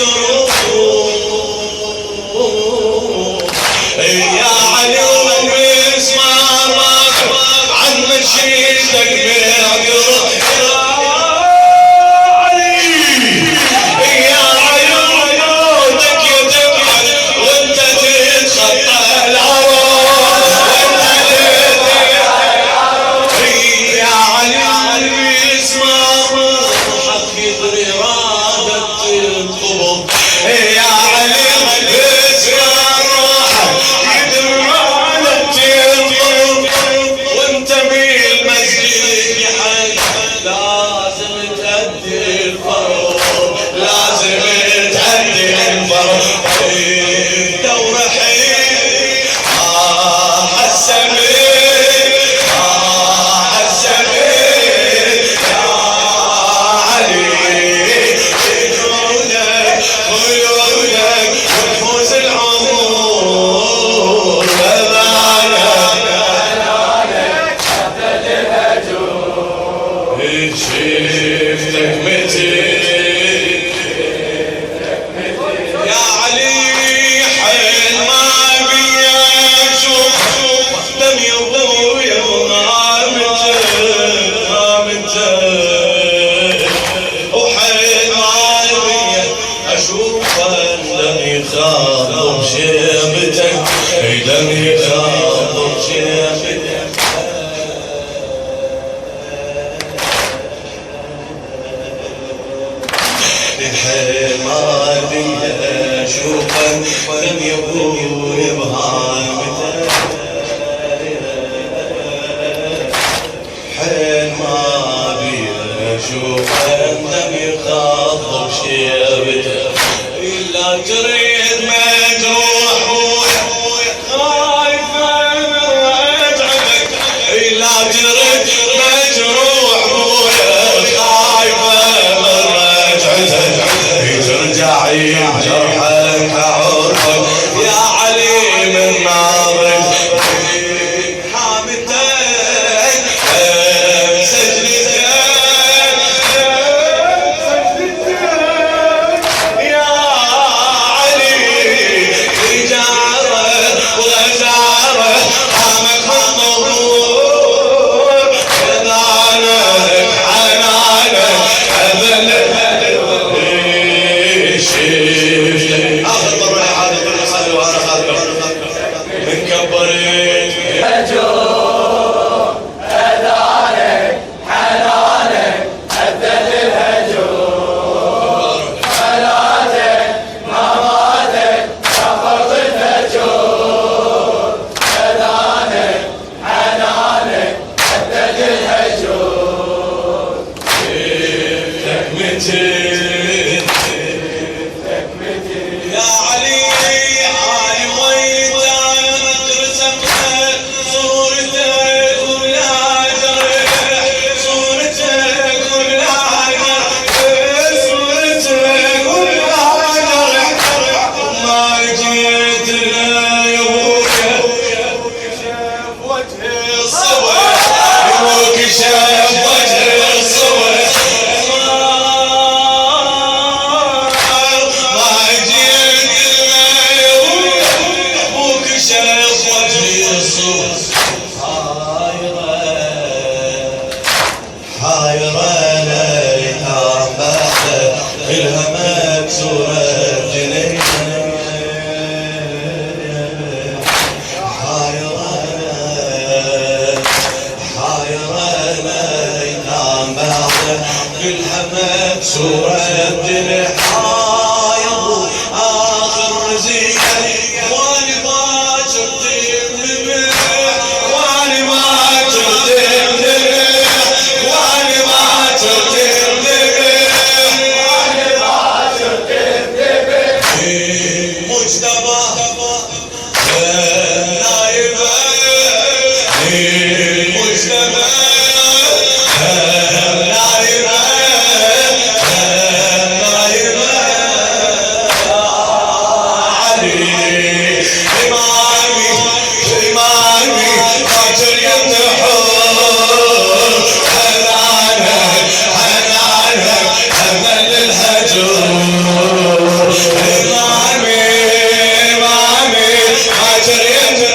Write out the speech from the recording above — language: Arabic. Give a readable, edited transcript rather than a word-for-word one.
تروح يا علي واسمع عن مشيتك بيقرب لم يبوي بهامته حين ما بي اشوفه لم يخاطب شيبته الا تريد مجروح خايفه من رجعتك الا تريد مجروح خايفه من رجعتك ترجعي جرحك عرفك يا علي من نارك حامتك سجدتك يا علي جاره وغزاره حامك الضبور حنانك حنانك أبلك آخر مرة إعادة بالمصلي وأنا خاطر من كبرت هجوم أذانك حنانك أذن الهجوم حنانك مماتك كفرت الهجوم أذانك حنانك أذن الهجوم تكمتي يا علي حالي ويتك رسمتك صورتك كلها جرح صورتك كلها جرح صورتك كلها جرح ما جيت لنا يا ابويا شاف وجه الصبر ابوك شاف وجه الصبر حايرة ليتها بعد إلها مكسورة جنينة حايرة ليتها بعد إلها مكسورة جنينة حايرة آخر رزية واني ما شفتي منك واني ما شفتي منك واني ما شفتي منك واني ما شفتي منك مجتبى نايبة مجتبى فريمة